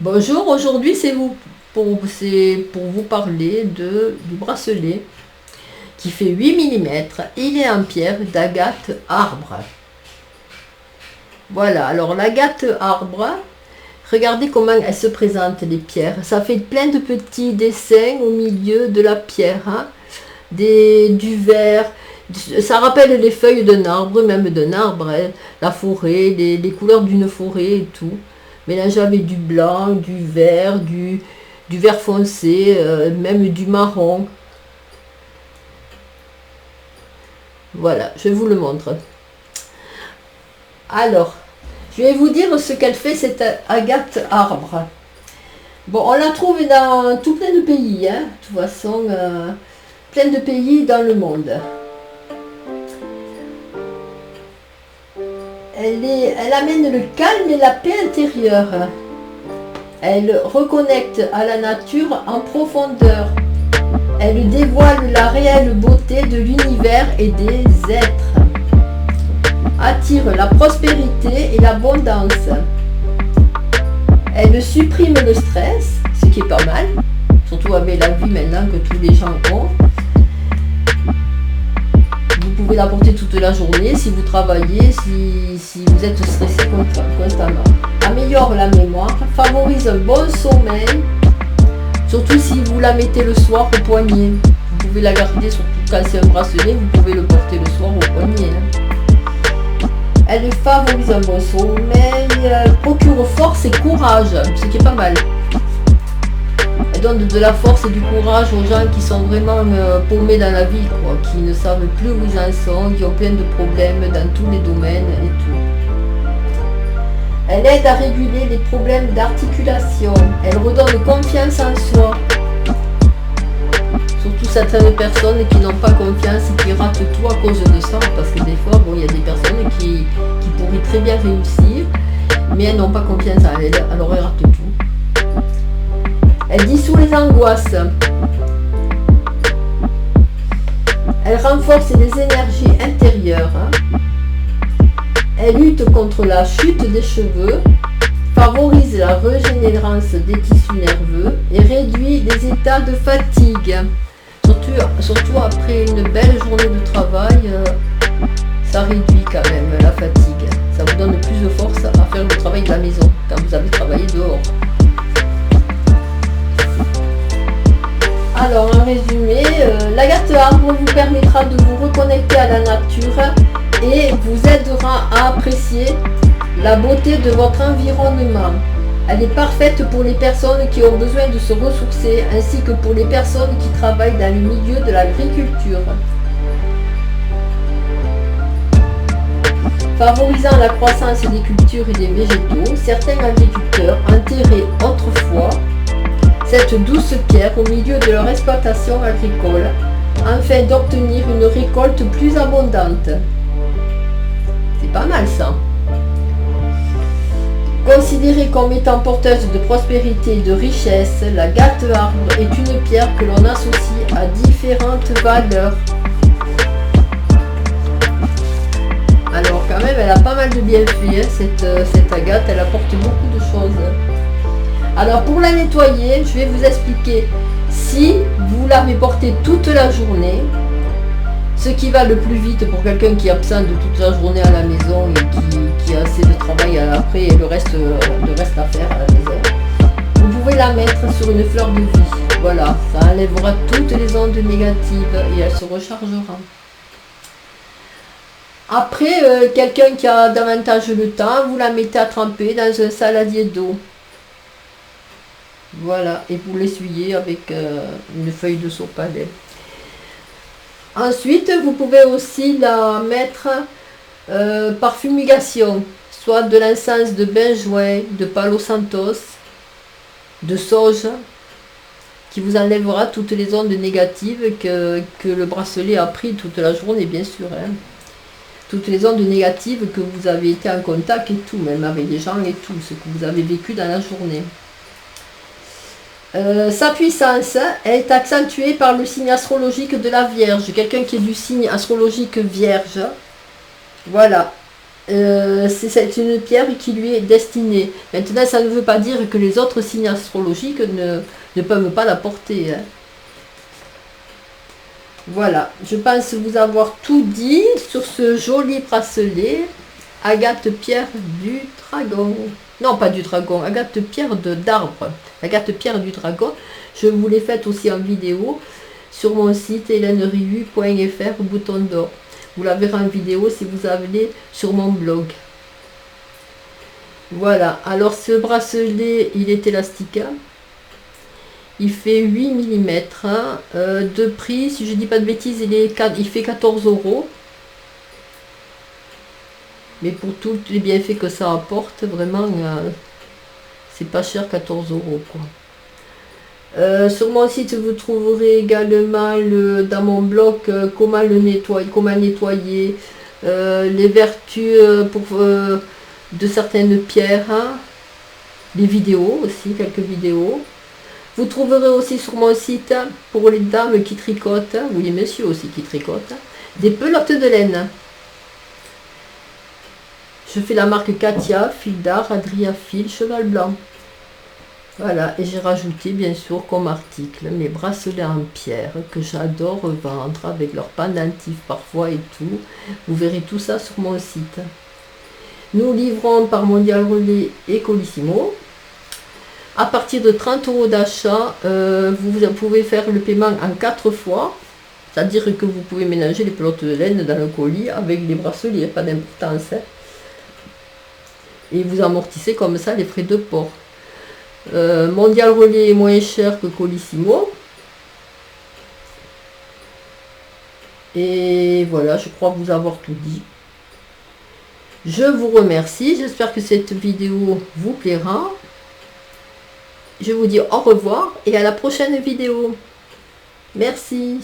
Bonjour, aujourd'hui c'est pour vous parler du bracelet qui fait 8 mm. Il est en pierre d'agate arbre. Voilà, alors l'agate arbre, regardez comment elle se présente les pierres. Ça fait plein de petits dessins au milieu de la pierre, hein. Du vert, ça rappelle les feuilles d'un arbre, même d'un arbre, hein. La forêt, les couleurs d'une forêt et tout. Mélangé avec du blanc, du vert foncé, même du marron. Voilà, je vous le montre. Alors, je vais vous dire ce qu'elle fait, cette agate arbre. Bon, on la trouve dans tout plein de pays, hein, de toute façon, plein de pays dans le monde. Elle amène le calme et la paix intérieure. Elle reconnecte à la nature en profondeur. Elle dévoile la réelle beauté de l'univers et des êtres. Attire la prospérité et l'abondance. Elle supprime le stress, ce qui est pas mal, surtout avec la vie maintenant que tous les gens ont. Vous pouvez la porter toute la journée si vous travaillez, si vous êtes stressé constamment. Améliore la mémoire, favorise un bon sommeil, surtout si vous la mettez le soir au poignet. Vous pouvez la garder, surtout quand c'est un bracelet, vous pouvez le porter le soir au poignet. Elle favorise un bon sommeil, procure force et courage, ce qui est pas mal. Elle donne de la force et du courage aux gens qui sont vraiment paumés dans la vie, quoi, qui ne savent plus où ils en sont, qui ont plein de problèmes dans tous les domaines et tout. Elle aide à réguler les problèmes d'articulation. Elle redonne confiance en soi. Surtout certaines personnes qui n'ont pas confiance et qui ratent tout à cause de ça, parce que des fois, bon, il y a des personnes qui pourraient très bien réussir, mais elles n'ont pas confiance en elles, alors elles ratent tout. Elle dissout les angoisses. Elle renforce les énergies intérieures. Elle lutte contre la chute des cheveux, favorise la régénération des tissus nerveux et réduit les états de fatigue. Surtout après une belle journée de travail, ça réduit quand même la fatigue. Ça vous donne plus de force à faire le travail de la maison quand vous avez travaillé dehors. Alors, en résumé, l'agate arbre vous permettra de vous reconnecter à la nature et vous aidera à apprécier la beauté de votre environnement. Elle est parfaite pour les personnes qui ont besoin de se ressourcer ainsi que pour les personnes qui travaillent dans le milieu de l'agriculture. Favorisant la croissance des cultures et des végétaux, certains agriculteurs enterraient autrefois cette douce pierre au milieu de leur exploitation agricole, afin d'obtenir une récolte plus abondante. C'est pas mal ça. Considérée comme étant porteuse de prospérité et de richesse, l'agate arbre est une pierre que l'on associe à différentes valeurs. Alors quand même, elle a pas mal de bienfaits, cette agate, elle apporte beaucoup de choses. Alors pour la nettoyer, je vais vous expliquer. Si vous l'avez portée toute la journée, ce qui va le plus vite pour quelqu'un qui est absent de toute la journée à la maison et qui a assez de travail après et le reste à faire à la maison, vous pouvez la mettre sur une fleur de vie. Voilà, ça enlèvera toutes les ondes négatives et elle se rechargera. Après, quelqu'un qui a davantage le temps, vous la mettez à tremper dans un saladier d'eau. Voilà, et vous l'essuyez avec une feuille de sopalin. Ensuite, vous pouvez aussi la mettre par fumigation, soit de l'encens de benjoin, de palo santos, de sauge, qui vous enlèvera toutes les ondes négatives que le bracelet a pris toute la journée, bien sûr. Hein. Toutes les ondes négatives que vous avez été en contact et tout, même avec les gens et tout, ce que vous avez vécu dans la journée. Sa puissance est accentuée par le signe astrologique de la Vierge. Quelqu'un qui est du signe astrologique Vierge, voilà, c'est une pierre qui lui est destinée. Maintenant, ça ne veut pas dire que les autres signes astrologiques ne peuvent pas la porter. Hein. Voilà, je pense vous avoir tout dit sur ce joli bracelet agate pierre du dragon. Non, pas du dragon, agate pierre d'arbre. Agate pierre du dragon. Je vous l'ai faite aussi en vidéo sur mon site hélènerivu.fr, bouton d'or. Vous la verrez en vidéo si vous allez sur mon blog. Voilà, alors ce bracelet, il est élastique. Il fait 8 mm. De prix, si je dis pas de bêtises, il fait 14 €. Mais pour tous les bienfaits que ça apporte, vraiment, c'est pas cher, 14 € quoi. Sur mon site, vous trouverez également dans mon blog comment nettoyer, les vertus de certaines pierres, hein, des vidéos aussi, quelques vidéos. Vous trouverez aussi sur mon site, pour les dames qui tricotent, ou les messieurs aussi qui tricotent, des pelotes de laine. Je fais la marque Katia, fil d'art, Adria fil, cheval blanc. Voilà, et j'ai rajouté bien sûr comme article mes bracelets en pierre que j'adore vendre avec leurs pendentifs parfois et tout. Vous verrez tout ça sur mon site. Nous livrons par Mondial Relais et Colissimo. À partir de 30 € d'achat, vous pouvez faire le paiement en 4 fois. C'est-à-dire que vous pouvez mélanger les pelotes de laine dans le colis avec les bracelets, pas d'importance. Hein. Et vous amortissez comme ça les frais de port. Mondial Relais est moins cher que Colissimo. Et voilà, je crois vous avoir tout dit. Je vous remercie, j'espère que cette vidéo vous plaira. Je vous dis au revoir et à la prochaine vidéo. Merci.